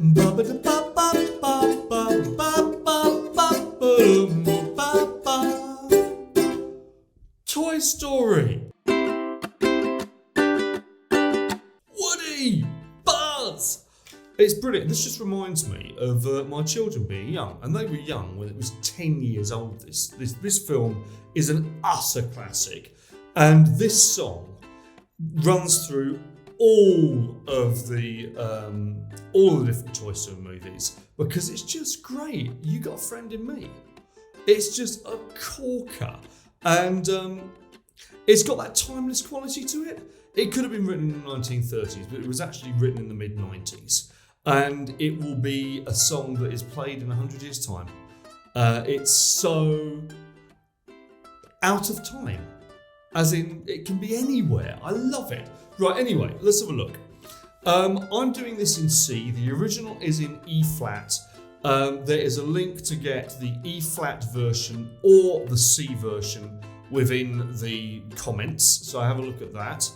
Toy Story. Woody, Buzz. It's brilliant. This just reminds me of my children being young, and they were young when it was 10 years old. This film is an utter classic, and this song runs through all the different Toy Story movies because it's just great. You Got a Friend in Me. It's just a corker, and it's got that timeless quality to it. It could have been written in the 1930s, but it was actually written in the mid-90s. And it will be a song that is played in 100 years' time. It's so out of time, as in it can be anywhere. I love it. Right, anyway, let's have a look. I'm doing this in C. The original is in E flat. There is a link to get the E flat version or the C version within the comments, so have a look at that.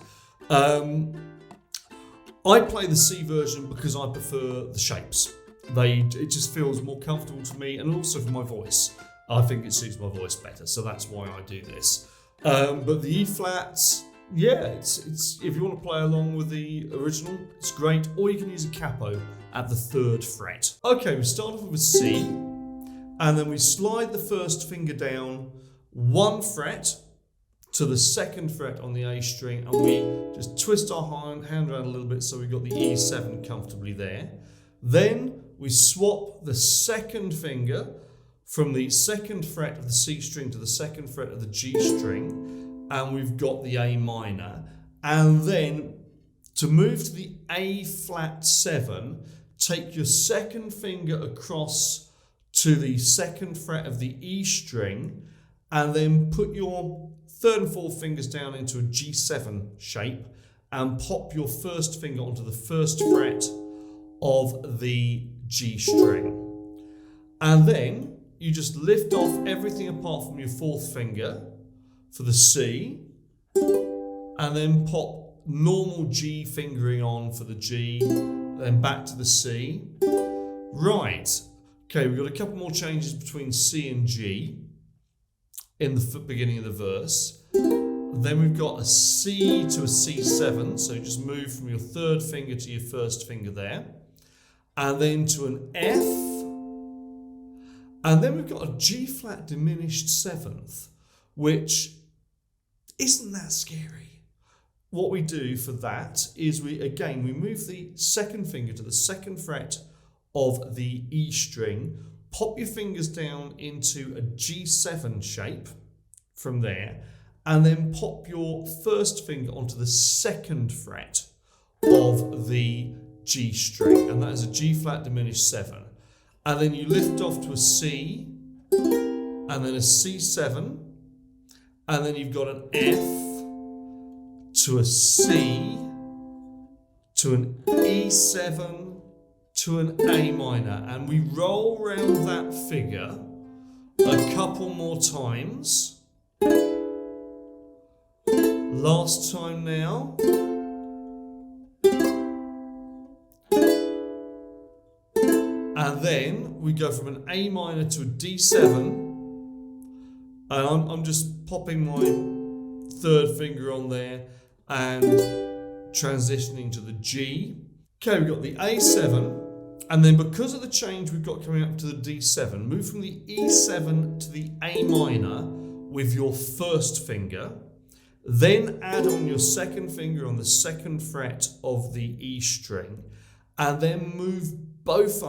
I play the C version because I prefer the shapes. It just feels more comfortable to me, and also for my voice. I think it suits my voice better, so that's why I do this. But the E flats, yeah, it's if you want to play along with the original, it's great. Or you can use a capo at the 3rd fret. Okay, we start off with a C, and then we slide the first finger down 1 fret to the 2nd fret on the A string, and we just twist our hand around a little bit so we've got the E7 comfortably there. Then we swap the 2nd finger from the 2nd fret of the C string to the 2nd fret of the G string, and we've got the A minor. And then to move to the A flat 7, take your 2nd finger across to the 2nd fret of the E string, and then put your 3rd and 4th fingers down into a G7 shape and pop your 1st finger onto the 1st fret of the G string. And then you just lift off everything apart from your 4th finger for the C, and then pop normal G fingering on for the G, then back to the C. Right, okay, we've got a couple more changes between C and G in the beginning of the verse. Then we've got a C to a C7, so you just move from your 3rd finger to your 1st finger there, and then to an F, and then we've got a G flat diminished 7th, which isn't that scary. What we do for that is we move the 2nd finger to the 2nd fret of the E string, pop your fingers down into a G7 shape from there, and then pop your 1st finger onto the 2nd fret of the G string, and that is a G flat diminished 7. And then you lift off to a C, and then a C7, and then you've got an F to a C, to an E7, to an A minor, and we roll round that figure a couple more times. Last time now. And then we go from an A minor to a D7, and I'm just popping my 3rd finger on there and transitioning to the G. Okay, we've got the A7, and then because of the change we've got coming up to the D7, move from the E7 to the A minor with your 1st finger, then add on your 2nd finger on the 2nd fret of the E string, and then move both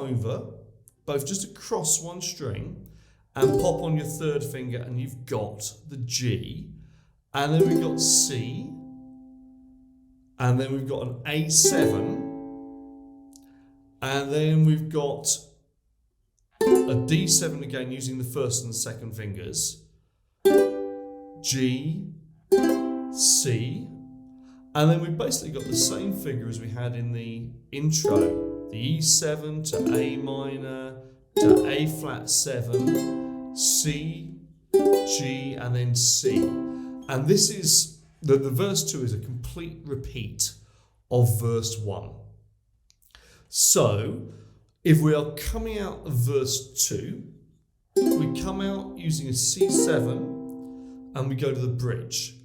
just across one string, and pop on your 3rd finger, and you've got the G. And then we've got C, and then we've got an A7, and then we've got a D7 again using the 1st and the 2nd fingers, G, C, and then we've basically got the same figure as we had in the intro. The E7 to A minor to A flat 7, C, G, and then C. And this is, the verse 2 is a complete repeat of verse 1. So, if we are coming out of verse 2, we come out using a C7 and we go to the bridge,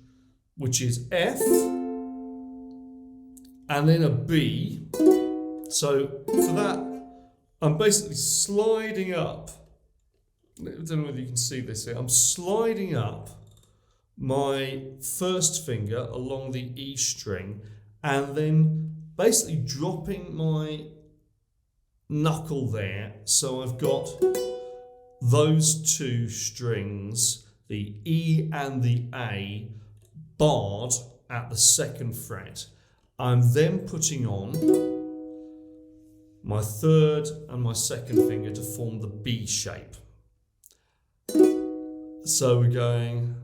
which is F and then a B. So for that, I'm basically sliding up. I don't know whether you can see this here. I'm sliding up my first finger along the E string and then basically dropping my knuckle there. So I've got those two strings, the E and the A, barred at the 2nd fret. I'm then putting on my 3rd and my 2nd finger to form the B shape. So we're going,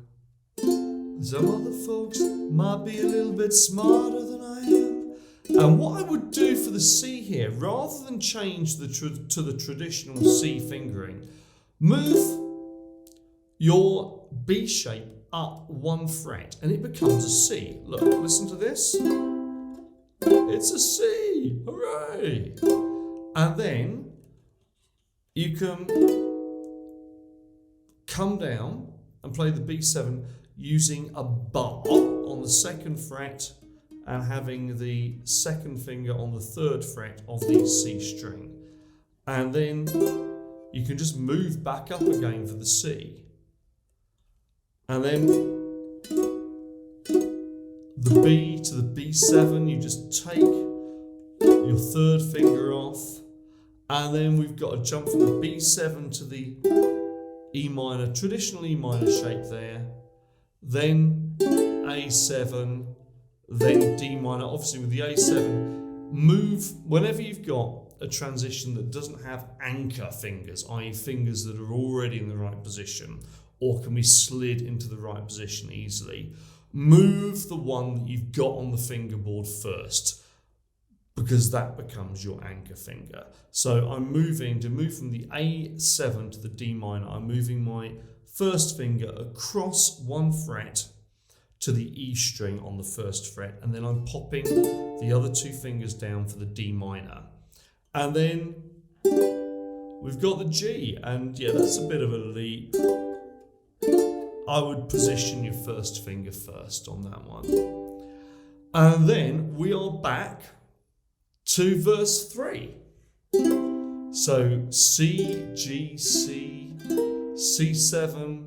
some other folks might be a little bit smarter than I am. And what I would do for the C here, rather than change to the traditional C fingering, move your B shape up 1 fret and it becomes a C. Look, listen to this. It's a C. Hooray! And then you can come down and play the B7 using a bar on the 2nd fret and having the 2nd finger on the 3rd fret of the C string. And then you can just move back up again for the C. And then the B to the B7, you just take your 3rd finger off, and then we've got to jump from the B7 to the E minor, traditional E minor shape there, then A7, then D minor. Obviously with the A7, move whenever you've got a transition that doesn't have anchor fingers, i.e. fingers that are already in the right position or can be slid into the right position easily. Move the one that you've got on the fingerboard first, because that becomes your anchor finger. So I'm moving to move from the A7 to the D minor. I'm moving my 1st finger across 1 fret to the E string on the 1st fret, and then I'm popping the other 2 fingers down for the D minor. And then we've got the G, and yeah, that's a bit of a leap. I would position your 1st finger first on that one. And then we are back to verse 3. So C, G, C, C7,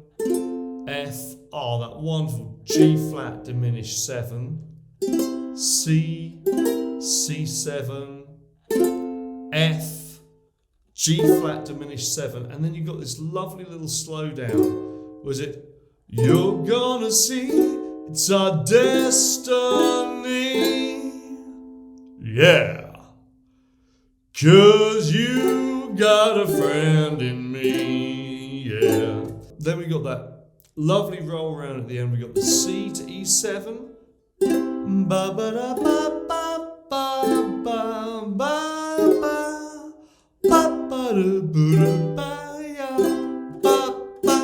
F, that wonderful G flat diminished 7, C, C7, F, G flat diminished 7, and then you've got this lovely little slowdown. Was it? You're gonna see it's our destiny. Yeah. 'Cause you got a friend in me. Yeah. Then we got that lovely roll around at the end. We got the C to E7. Ba ba da ba ba ba ba ba ba ba ba da ba ba ya ba ba.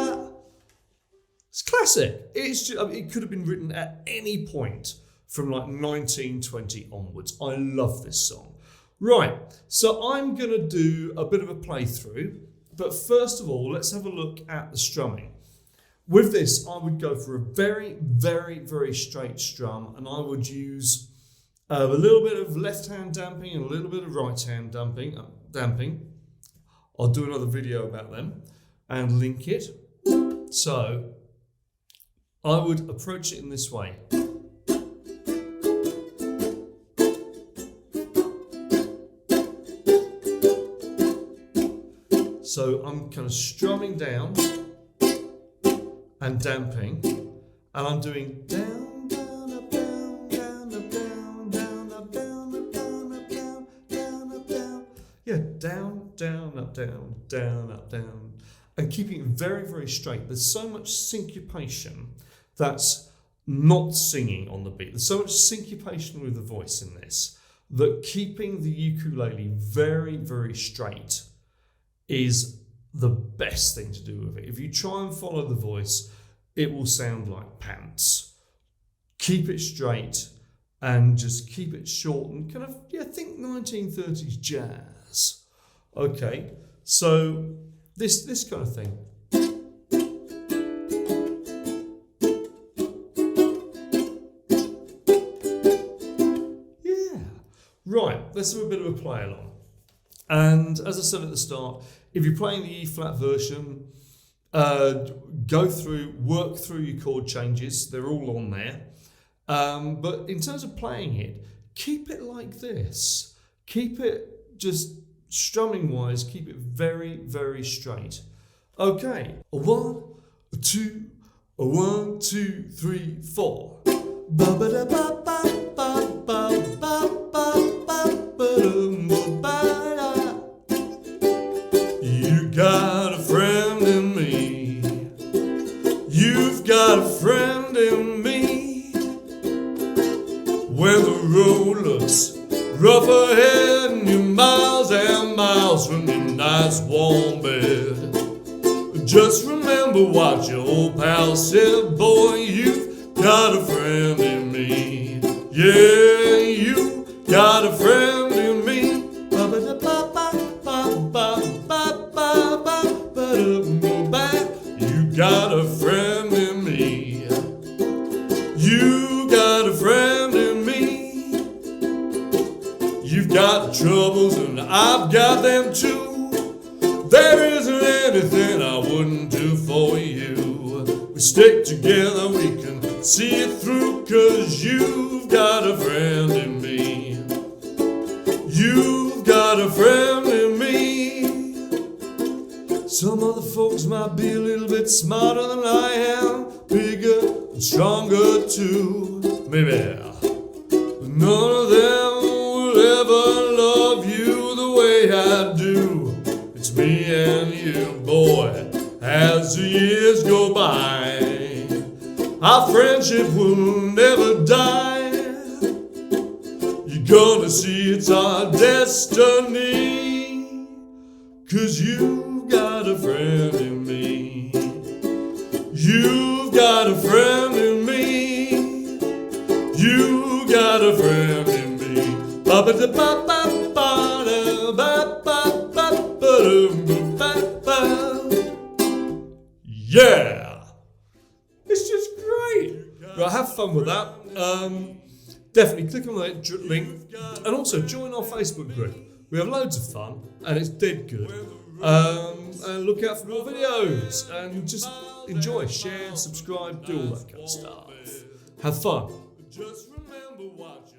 It's classic. It's just, it could have been written at any point from like 1920 onwards. I love this song. Right, so I'm going to do a bit of a playthrough, but first of all, let's have a look at the strumming. With this, I would go for a very, very, very straight strum, and I would use a little bit of left-hand damping and a little bit of right-hand damping. I'll do another video about them and link it. So I would approach it in this way. So I'm kind of strumming down and damping, and I'm doing down, down, up, down, down, up, down, down, up, down, up, down, up, down, down, up, down. Yeah, down, down, up, down, down, up, down. And keeping it very, very straight. There's so much syncopation that's not singing on the beat. There's so much syncopation with the voice in this that keeping the ukulele very, very straight is the best thing to do with it. If you try and follow the voice, it will sound like pants. Keep it straight and just keep it short and kind of, yeah, think 1930s jazz. Okay, so this kind of thing. Yeah, right. Let's have a bit of a play along. And as I said at the start, if you're playing the E flat version, work through your chord changes. They're all on there. But in terms of playing it, keep it like this. Keep it just strumming wise, keep it very, very straight. Okay, 1, 2, 1, 2, 3, 4. You got a friend in me. You've got a friend in me. When the road looks rough ahead and you're miles and miles from your nice warm bed, just remember what your old pal said, boy, you've got a friend in me. Yeah, you got a friend in me. You got a friend in me. You got a friend in me. You've got troubles and I've got them too. There isn't anything I wouldn't do for you. We stick together, we can see it through, 'cause you've got a friend in me. You've got a friend in me. Some other folks might be a little bit smarter than I am, bigger and stronger too, maybe. But none of them will ever love you the way I do. It's me and you, boy, as the years go by. Our friendship will never die. You're gonna see it's our destiny, 'cause you've got a friend in me. You've got a friend in me. You got a friend in me. Yeah! It's just great. Right, have fun with that. Definitely click on that link and also join our Facebook group. We have loads of fun and it's dead good. And look out for more videos and just enjoy, share, subscribe, do all that kind of stuff. Have fun. Just remember what